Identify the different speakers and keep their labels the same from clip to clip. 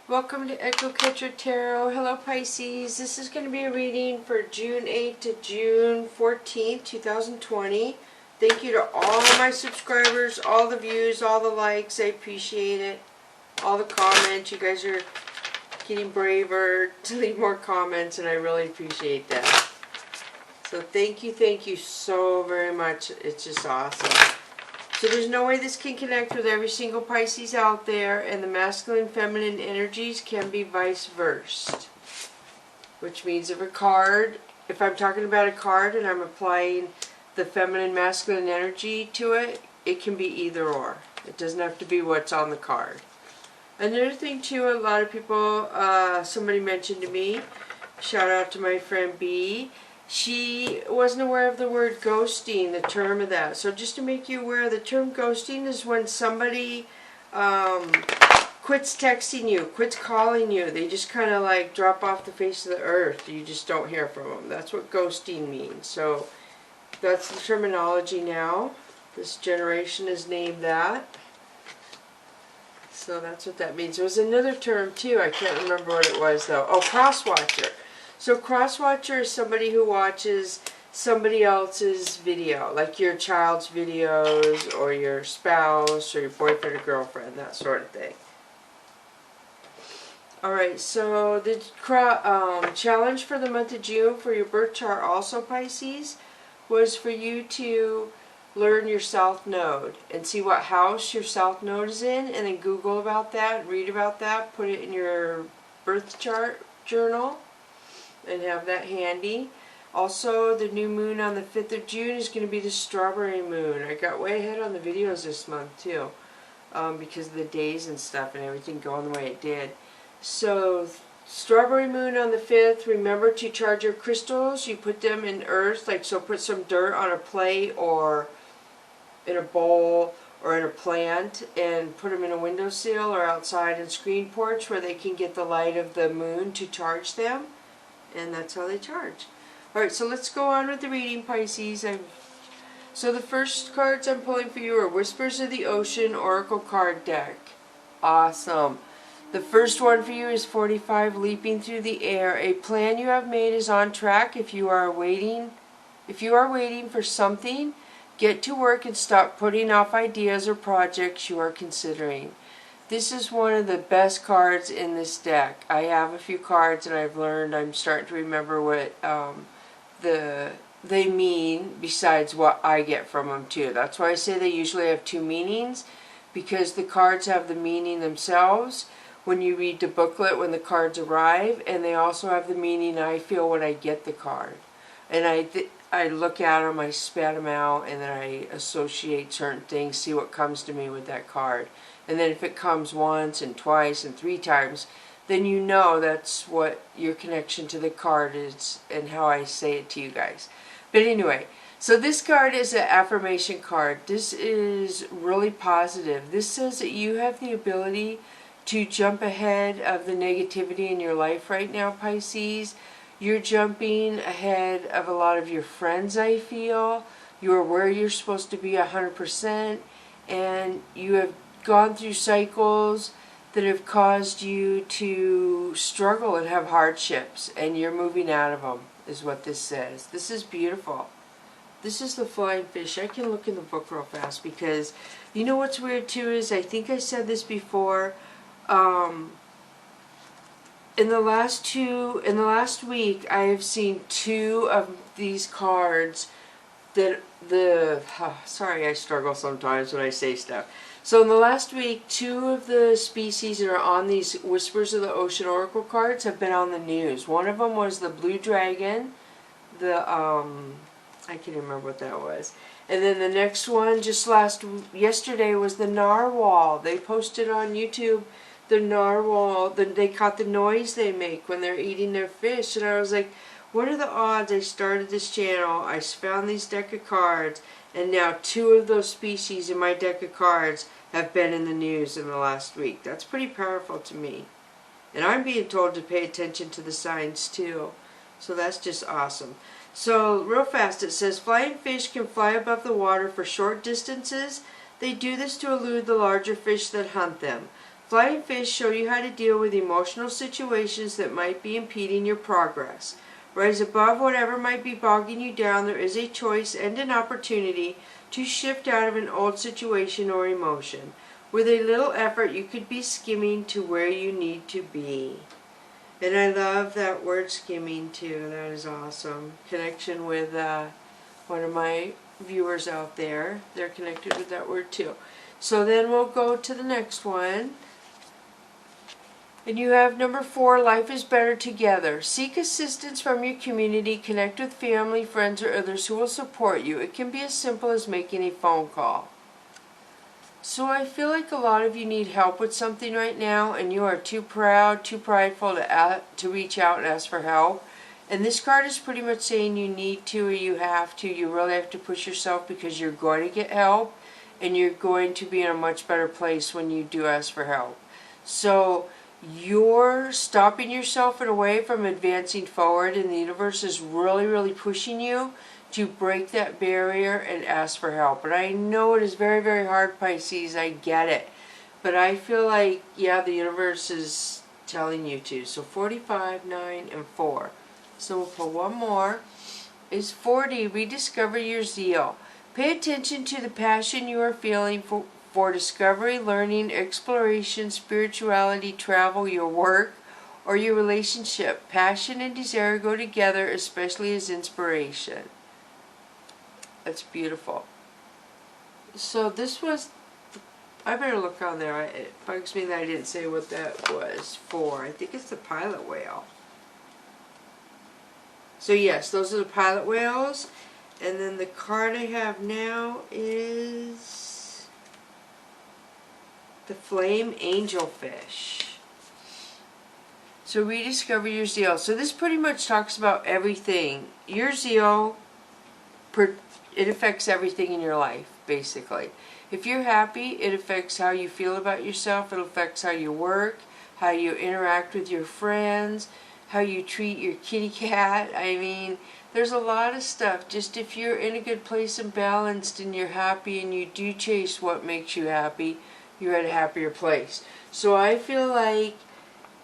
Speaker 1: Welcome to Echo Catcher Tarot. Hello Pisces. This is going to be a reading for June 8th to June 14th, 2020. Thank you to all my subscribers, all the views, all the likes. I appreciate it. All the comments. You guys are getting braver to leave more comments and I really appreciate that. So thank you so very much. It's just awesome. So there's no way this can connect with every single Pisces out there, and the masculine and feminine energies can be vice versa. Which means if I'm talking about a card and I'm applying the feminine masculine energy to it, it can be either or. It doesn't have to be what's on the card. Another thing too, a lot of people, somebody mentioned to me, shout out to my friend B, she wasn't aware of the word ghosting, the term of that. So just to make you aware, the term ghosting is when somebody quits texting you, quits calling you. They just kind of like drop off the face of the earth. You just don't hear from them. That's what ghosting means. So that's the terminology now. This generation is named that. So that's what that means. There was another term too. I can't remember what it was though. Oh, cross-watcher. So cross-watcher is somebody who watches somebody else's video, like your child's videos or your spouse or your boyfriend or girlfriend, that sort of thing. Alright, so the challenge for the month of June for your birth chart also, Pisces, was for you to learn your south node and see what house your south node is in, and then Google about that, read about that, put it in your birth chart journal and have that handy. Also, the new moon on the 5th of June is going to be the strawberry moon. I got way ahead on the videos this month too, because of the days and stuff and everything going the way it did. So, strawberry moon on the 5th, remember to charge your crystals. You put them in earth, like so put some dirt on a plate or in a bowl or in a plant and put them in a windowsill or outside in screen porch where they can get the light of the moon to charge them. And that's how they charge. Alright, so let's go on with the reading, Pisces. So the first cards I'm pulling for you are Whispers of the Ocean Oracle card deck. Awesome. The first one for you is 45, Leaping Through the Air. A plan you have made is on track. If you are waiting for something, get to work and stop putting off ideas or projects you are considering. This is one of the best cards in this deck. I have a few cards and I'm starting to remember what they mean besides what I get from them too. That's why I say they usually have two meanings, because the cards have the meaning themselves when you read the booklet when the cards arrive, and they also have the meaning I feel when I get the card. And I look at them, I spat them out, and then I associate certain things, see what comes to me with that card. And then if it comes once and twice and 3 times, then you know that's what your connection to the card is and how I say it to you guys. But anyway, so this card is an affirmation card. This is really positive. This says that you have the ability to jump ahead of the negativity in your life right now, Pisces. You're jumping ahead of a lot of your friends, I feel. You're where you're supposed to be 100%, and you have gone through cycles that have caused you to struggle and have hardships, and you're moving out of them, is what this says. This is beautiful. This is the flying fish. I can look in the book real fast, because you know what's weird too is, I think I said this before, in the last week I have seen 2 of these cards that sorry, I struggle sometimes when I say stuff. So in the last week, 2 of the species that are on these Whispers of the Ocean Oracle cards have been on the news. One of them was the blue dragon, I can't remember what that was. And then the next one, yesterday, was the narwhal. They posted on YouTube the narwhal, they caught the noise they make when they're eating their fish. And I was like, what are the odds I started this channel, I found these deck of cards, and now 2 of those species in my deck of cards have been in the news in the last week. That's pretty powerful to me. And I'm being told to pay attention to the signs too. So that's just awesome. So real fast, it says, flying fish can fly above the water for short distances. They do this to elude the larger fish that hunt them. Flying fish show you how to deal with emotional situations that might be impeding your progress. Rise above whatever might be bogging you down. There is a choice and an opportunity to shift out of an old situation or emotion. With a little effort, you could be skimming to where you need to be. And I love that word skimming too. That is awesome. Connection with one of my viewers out there. They're connected with that word too. So then we'll go to the next one. And you have number 4, life is better together. Seek assistance from your community. Connect with family, friends, or others who will support you. It can be as simple as making a phone call. So I feel like a lot of you need help with something right now, and you are too proud, too prideful to reach out and ask for help. And this card is pretty much saying you need to or you have to. You really have to push yourself because you're going to get help, and you're going to be in a much better place when you do ask for help. So you're stopping yourself in a way from advancing forward, and the universe is really, really pushing you to break that barrier and ask for help. And I know it is very, very hard, Pisces. I get it. But I feel like, yeah, the universe is telling you to. So 45, 9, and 4. So we'll put one more. Is 40, rediscover your zeal. Pay attention to the passion you are feeling for discovery, learning, exploration, spirituality, travel, your work, or your relationship. Passion and desire go together, especially as inspiration. That's beautiful. So this was, I better look on there. It bugs me that I didn't say what that was for. I think it's the pilot whale. So yes, those are the pilot whales. And then the card I have now is the flame angelfish. So rediscover your zeal. So this pretty much talks about everything. Your zeal, it affects everything in your life, basically. If you're happy, it affects how you feel about yourself. It affects how you work, how you interact with your friends, how you treat your kitty cat. I mean, there's a lot of stuff. Just if you're in a good place and balanced and you're happy and you do chase what makes you happy, you're at a happier place. So I feel like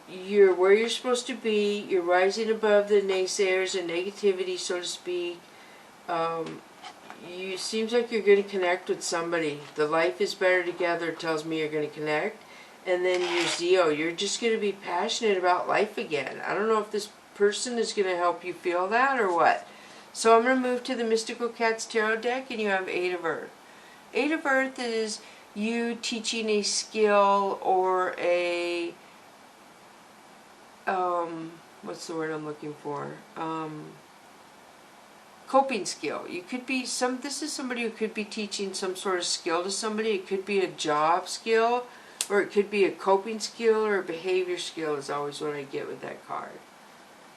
Speaker 1: you're where you're supposed to be. You're rising above the naysayers and negativity, so to speak. You seems like you're going to connect with somebody. The life is better together tells me you're going to connect. And then your zeal, you're just going to be passionate about life again. I don't know if this person is going to help you feel that or what. So I'm going to move to the Mystical Cats Tarot deck, and you have 8 of Earth. 8 of Earth is you teaching a skill or a, what's the word I'm looking for? Coping skill. You could be this is somebody who could be teaching some sort of skill to somebody. It could be a job skill, or it could be a coping skill or a behavior skill is always what I get with that card.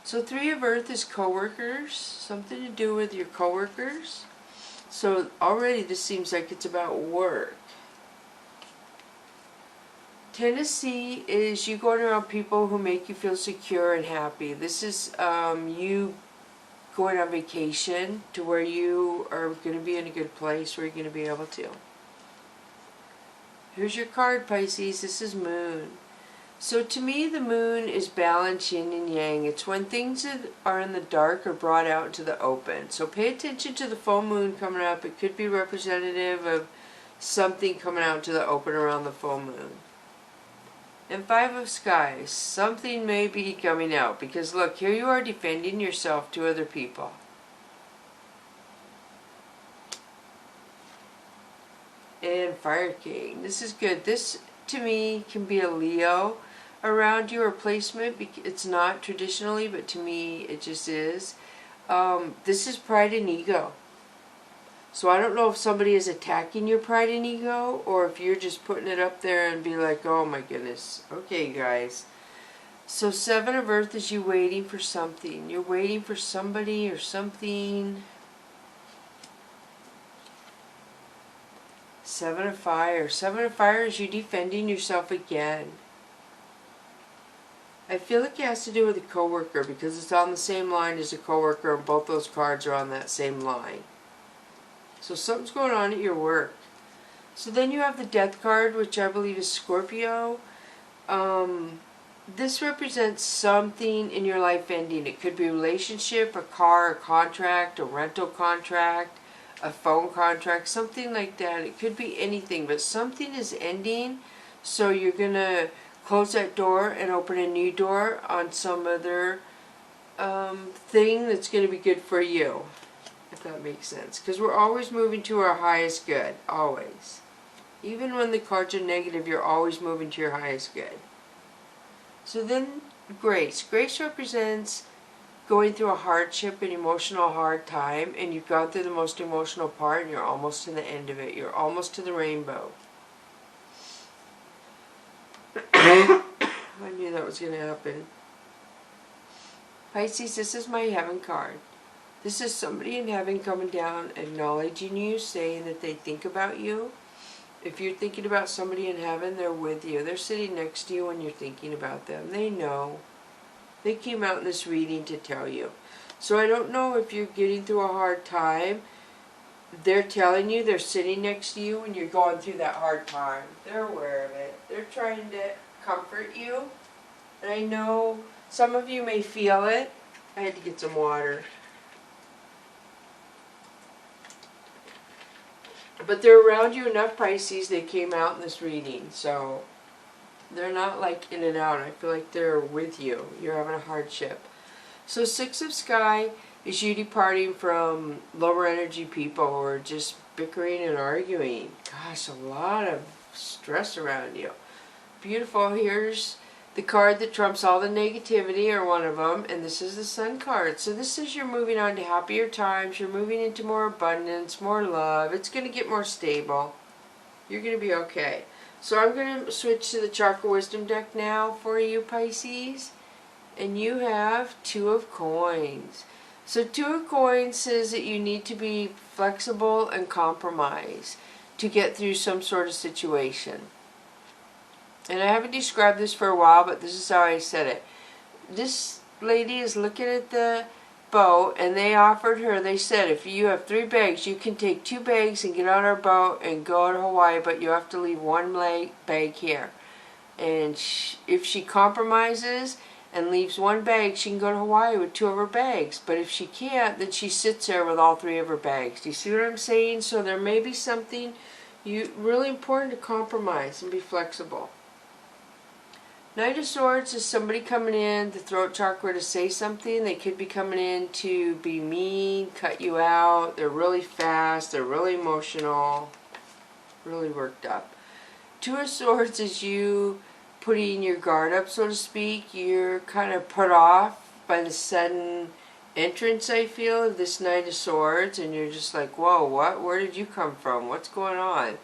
Speaker 1: So 3 of Earth is coworkers, something to do with your coworkers. So already this seems like it's about work. Tennessee is you going around people who make you feel secure and happy. This is you going on vacation to where you are going to be in a good place where you're going to be able to. Here's your card, Pisces. This is Moon. So to me, the moon is balance, yin and yang. It's when things that are in the dark are brought out into the open. So pay attention to the full moon coming up. It could be representative of something coming out to the open around the full moon. And 5 of Skies. Something may be coming out. Because look, here you are defending yourself to other people. And Fire King. This is good. This, to me, can be a Leo around you or placement. It's not traditionally, but to me, it just is. This is pride and ego. So I don't know if somebody is attacking your pride and ego, or if you're just putting it up there and be like, oh my goodness. Okay, guys. So 7 of Earth is you waiting for something. You're waiting for somebody or something. 7 of Fire. 7 of Fire is you defending yourself again. I feel like it has to do with a coworker because it's on the same line as a coworker, and both those cards are on that same line. So something's going on at your work. So then you have the Death card, which I believe is Scorpio. This represents something in your life ending. It could be a relationship, a car, a contract, a rental contract, a phone contract, something like that. It could be anything, but something is ending, so you're going to close that door and open a new door on some other thing that's going to be good for you, if that makes sense. Because we're always moving to our highest good, always. Even when the cards are negative, you're always moving to your highest good. So then, grace. Grace represents going through a hardship, an emotional hard time, and you've gone through the most emotional part and you're almost to the end of it. You're almost to the rainbow. I knew that was going to happen. Pisces, this is my heaven card. This is somebody in heaven coming down, acknowledging you, saying that they think about you. If you're thinking about somebody in heaven, they're with you. They're sitting next to you when you're thinking about them. They know. They came out in this reading to tell you. So I don't know if you're getting through a hard time. They're telling you, they're sitting next to you when you're going through that hard time. They're aware of it. They're trying to comfort you. And I know some of you may feel it. I had to get some water. But they're around you enough, Pisces. They came out in this reading. So they're not like in and out. I feel like they're with you. You're having a hardship. So Six of Sky is you departing from lower energy people who are just bickering and arguing. Gosh, a lot of stress around you. Beautiful. Here's the card that trumps all the negativity, or one of them, and this is the Sun card. So this is you're moving on to happier times. You're moving into more abundance, more love. It's going to get more stable. You're going to be okay. So I'm going to switch to the Chakra Wisdom deck now for you, Pisces. And you have Two of Coins. So Two of Coins says that you need to be flexible and compromise to get through some sort of situation. And I haven't described this for a while, but this is how I said it. This lady is looking at the boat, and they offered her, they said, if you have 3 bags, you can take 2 bags and get on our boat and go to Hawaii, but you have to leave 1 bag here. And if she compromises and leaves 1 bag, she can go to Hawaii with 2 of her bags. But if she can't, then she sits there with all 3 of her bags. Do you see what I'm saying? So there may be something really important to compromise and be flexible. Knight of Swords is somebody coming in, the throat chakra, to say something. They could be coming in to be mean, cut you out. They're really fast. They're really emotional. Really worked up. Two of Swords is you putting your guard up, so to speak. You're kind of put off by the sudden entrance, I feel, of this Knight of Swords. And you're just like, whoa, what? Where did you come from? What's going on?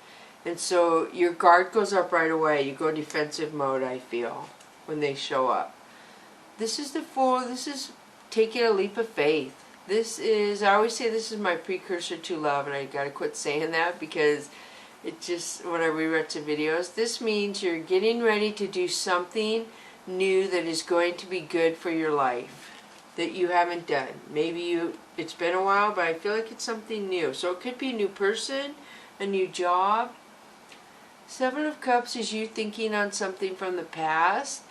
Speaker 1: And so your guard goes up right away. You go defensive mode, I feel, when they show up. This is the Fool. This is taking a leap of faith. This is, I always say this is my precursor to love, and I gotta quit saying that because it just, when I reread some videos, this means you're getting ready to do something new that is going to be good for your life that you haven't done. Maybe it's been a while, but I feel like it's something new. So it could be a new person, a new job. 7 of Cups is you thinking on something from the past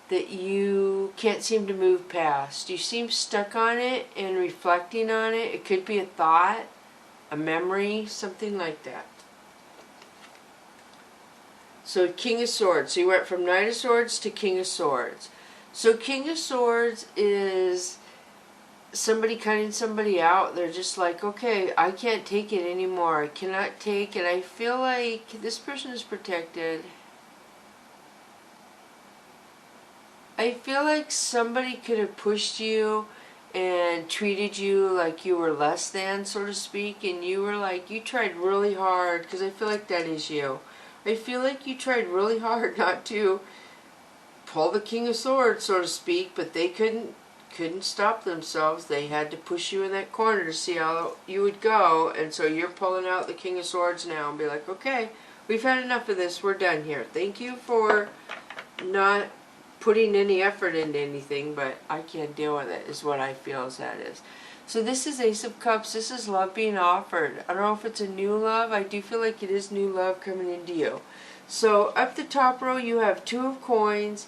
Speaker 1: that you can't seem to move past. You seem stuck on it and reflecting on it. It could be a thought, a memory, something like that. So King of Swords. So you went from Knight of Swords to King of Swords. So King of Swords is somebody cutting somebody out. They're just like, okay, I can't take it anymore. I cannot take it. I feel like this person is protected. I feel like somebody could have pushed you and treated you like you were less than, so to speak, and you were like, you tried really hard, because I feel like that is you. I feel like you tried really hard not to pull the King of Swords, so to speak, but they couldn't stop themselves. They had to push you in that corner to see how you would go, and so you're pulling out the King of Swords now and be like, okay, we've had enough of this, we're done here. Thank you for not putting any effort into anything, but I can't deal with it, is what I feel as that is. So this is Ace of Cups. This is love being offered. I don't know if it's a new love. I do feel like it is new love coming into you. So up the top row you have 2 of coins,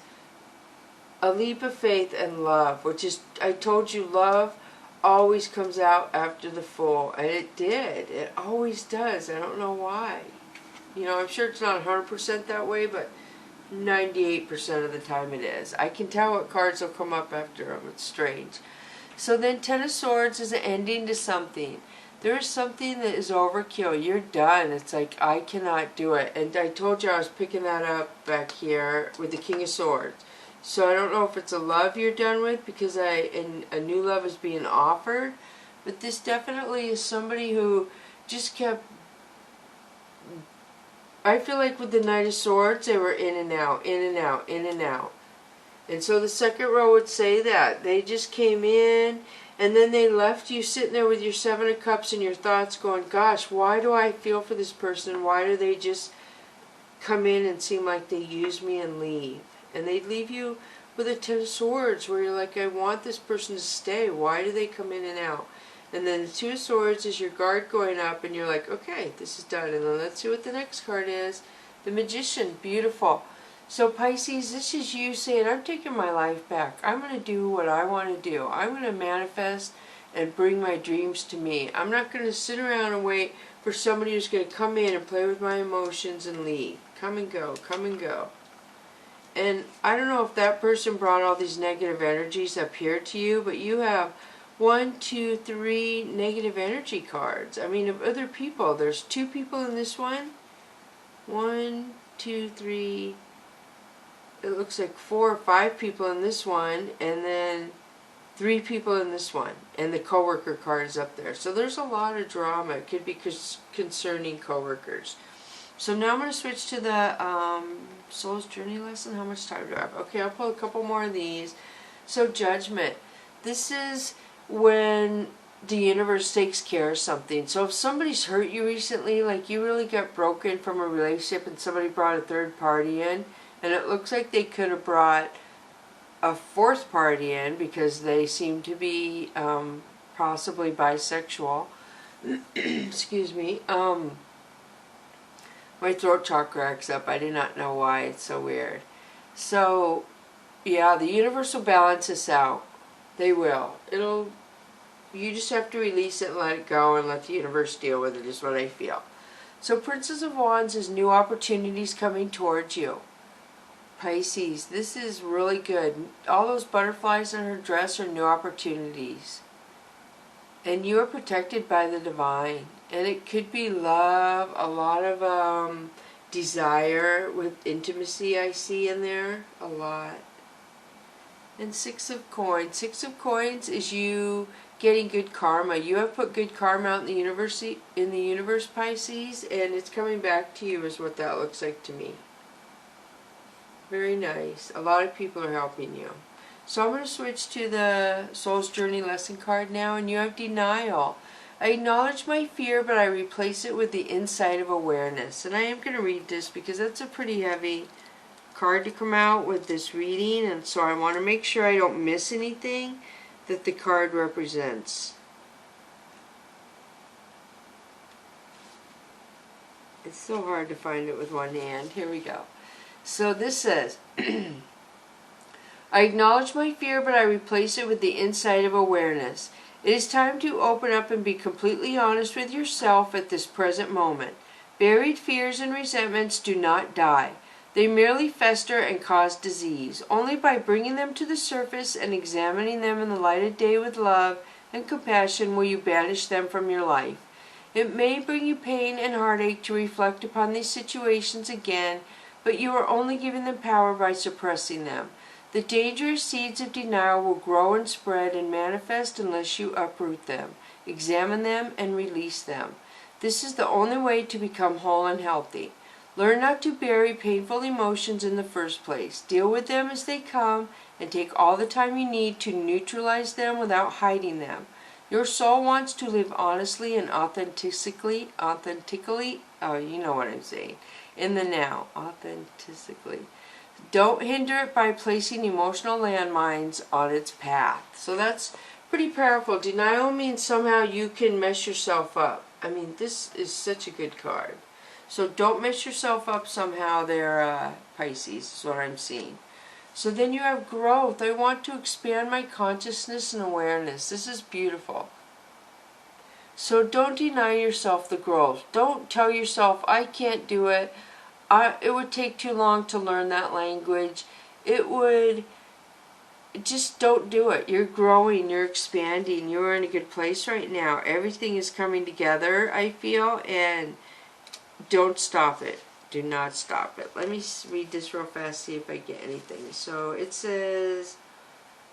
Speaker 1: a leap of faith, and love, which is, I told you, love always comes out after the Fool, and it did. It always does. I don't know why. You know, I'm sure it's not 100% that way, but 98% of the time it is. I can tell what cards will come up after them. It's strange. So then 10 of Swords is an ending to something. There is something that is overkill. You're done. It's like, I cannot do it. And I told you I was picking that up back here with the King of Swords. So I don't know if it's a love you're done with, because a new love is being offered. But this definitely is somebody who just kept... I feel like with the Knight of Swords, they were in and out, in and out, in and out. And so the second row would say that. They just came in, and then they left you sitting there with your 7 of Cups and your thoughts going, gosh, why do I feel for this person? Why do they just come in and seem like they use me and leave? And they'd leave you with a 10 of Swords where you're like, I want this person to stay. Why do they come in and out? And then the 2 of Swords is your guard going up, and you're like, okay, this is done. And then let's see what the next card is. The Magician. Beautiful. So Pisces, this is you saying, I'm taking my life back. I'm going to do what I want to do. I'm going to manifest and bring my dreams to me. I'm not going to sit around and wait for somebody who's going to come in and play with my emotions and leave. Come and go. Come and go. And I don't know if that person brought all these negative energies up here to you, but you have 1, 2, 3 negative energy cards. I mean, of other people. There's 2 people in this one. 1, 2, 3. It looks like 4 or 5 people in this one, and then 3 people in this one. And the coworker card is up there. So there's a lot of drama. It could be concerning coworkers. So now I'm going to switch to the Soul's Journey lesson. How much time do I have? Okay, I'll pull a couple more of these. So Judgment. This is when the universe takes care of something. So if somebody's hurt you recently, like you really got broken from a relationship and somebody brought a third party in, and it looks like they could have brought a 4th party in because they seem to be possibly bisexual. Excuse me. My throat chakra acts up. I do not know why. It's so weird. So, yeah, the universe will balance this out. They will. You just have to release it and let it go and let the universe deal with it, is what I feel. So Princess of Wands is new opportunities coming towards you. Pisces, this is really good. All those butterflies in her dress are new opportunities. And you are protected by the divine. And it could be love, a lot of desire with intimacy I see in there, a lot. And 6 of Coins. 6 of Coins is you getting good karma. You have put good karma out in the universe, Pisces, and it's coming back to you is what that looks like to me. Very nice. A lot of people are helping you. So I'm going to switch to the Soul's Journey lesson card now, and you have Denial. I acknowledge my fear, but I replace it with the insight of awareness. And I am going to read this because that's a pretty heavy card to come out with this reading, and so I want to make sure I don't miss anything that the card represents. It's so hard to find it with one hand. Here we go. So this says, I acknowledge my fear, but I replace it with the insight of awareness. It is time to open up and be completely honest with yourself at this present moment. Buried fears and resentments do not die. They merely fester and cause disease. Only by bringing them to the surface and examining them in the light of day with love and compassion will you banish them from your life. It may bring you pain and heartache to reflect upon these situations again, but you are only giving them power by suppressing them. The dangerous seeds of denial will grow and spread and manifest unless you uproot them, examine them, and release them. This is the only way to become whole and healthy. Learn not to bury painful emotions in the first place. Deal with them as they come and take all the time you need to neutralize them without hiding them. Your soul wants to live honestly and authentically, you know what I'm saying, in the now, authentically. Don't hinder it by placing emotional landmines on its path. So that's pretty powerful. Denial means somehow you can mess yourself up. I mean, this is such a good card. So don't mess yourself up somehow there, Pisces, is what I'm seeing. So then you have growth. I want to expand my consciousness and awareness. This is beautiful. So don't deny yourself the growth. Don't tell yourself, I can't do it. It would take too long to learn that language. Just don't do it. You're growing, you're expanding, you're in a good place right now. Everything is coming together, I feel, and don't stop it. Do not stop it. Let me read this real fast, see if I get anything. So it says,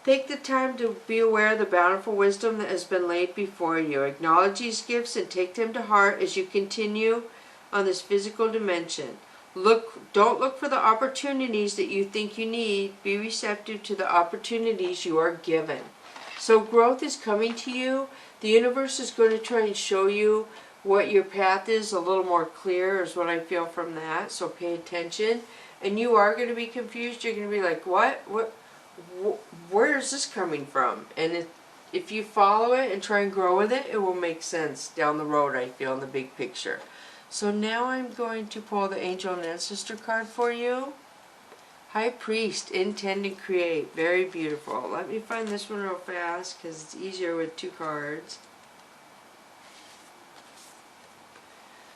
Speaker 1: take the time to be aware of the bountiful wisdom that has been laid before you. Acknowledge these gifts and take them to heart as you continue on this physical dimension. Don't look for the opportunities that you think you need. Be receptive to the opportunities you are given. So growth is coming to you. The universe is going to try and show you what your path is a little more clear, is what I feel from that. So pay attention. And you are going to be confused. You're going to be like, what? Where is this coming from? And if you follow it and try and grow with it, it will make sense down the road, I feel, in the big picture. So now I'm going to pull the Angel and Ancestor card for you. High Priest, intend and create. Very beautiful. Let me find this one real fast because it's easier with two cards.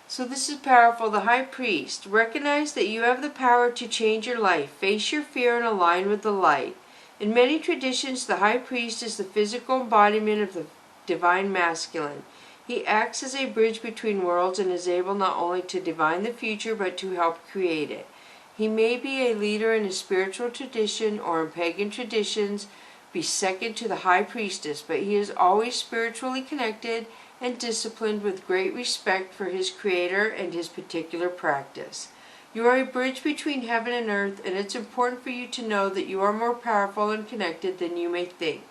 Speaker 1: So this is powerful. The High Priest. Recognize that you have the power to change your life. Face your fear and align with the light. In many traditions, the High Priest is the physical embodiment of the divine masculine. He acts as a bridge between worlds and is able not only to divine the future, but to help create it. He may be a leader in a spiritual tradition or in pagan traditions, be second to the High Priestess, but he is always spiritually connected and disciplined with great respect for his Creator and his particular practice. You are a bridge between heaven and earth, and it's important for you to know that you are more powerful and connected than you may think.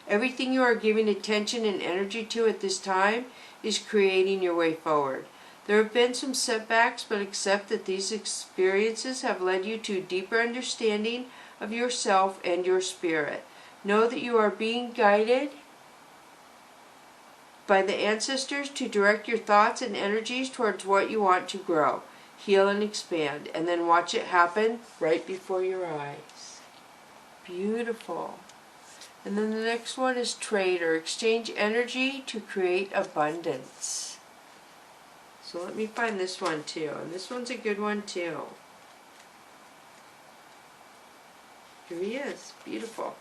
Speaker 1: Everything you are giving attention and energy to at this time is creating your way forward. There have been some setbacks, but accept that these experiences have led you to a deeper understanding of yourself and your spirit. Know that you are being guided by the ancestors to direct your thoughts and energies towards what you want to grow, heal, and expand, and then watch it happen right before your eyes. Beautiful. And then the next one is Trader. Exchange energy to create abundance. So let me find this one too. And this one's a good one too. Here he is. Beautiful.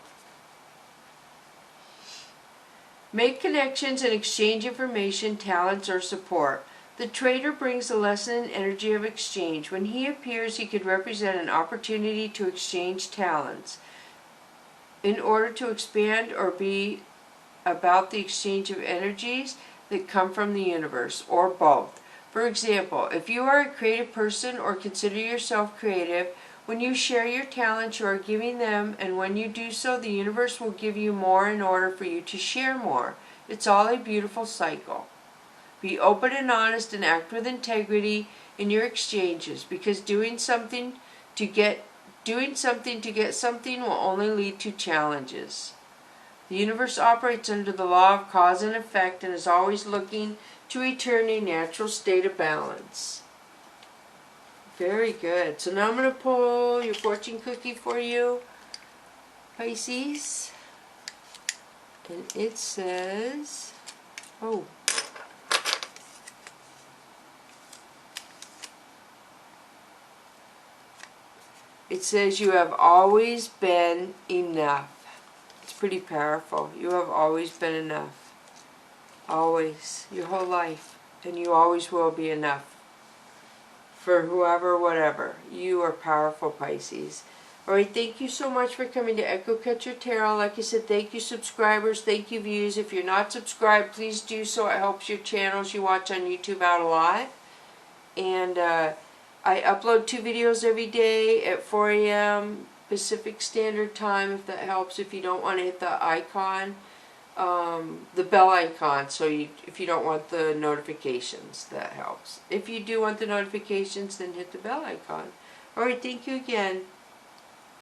Speaker 1: Make connections and exchange information, talents, or support. The Trader brings the lesson and energy of exchange. When he appears, he could represent an opportunity to exchange talents in order to expand or be about the exchange of energies that come from the universe, or both. For example, if you are a creative person or consider yourself creative, when you share your talents, you are giving them, and when you do so, the universe will give you more in order for you to share more. It's all a beautiful cycle. Be open and honest and act with integrity in your exchanges, because doing something to get something will only lead to challenges. The universe operates under the law of cause and effect and is always looking to return a natural state of balance. Very good. So now I'm going to pull your fortune cookie for you, Pisces. And it says, it says you have always been enough. It's pretty powerful. You have always been enough. Always. Your whole life. And you always will be enough. For whoever, whatever. You are powerful, Pisces. Alright, thank you so much for coming to Echo Catcher Tarot. Like I said, thank you subscribers, thank you views. If you're not subscribed, please do so. It helps your channels you watch on YouTube out a lot. And I upload 2 videos every day at 4 a.m. Pacific Standard Time, if that helps. If you don't want to hit the icon, the bell icon, so if you don't want the notifications, that helps. If you do want the notifications, then hit the bell icon. Alright, thank you again.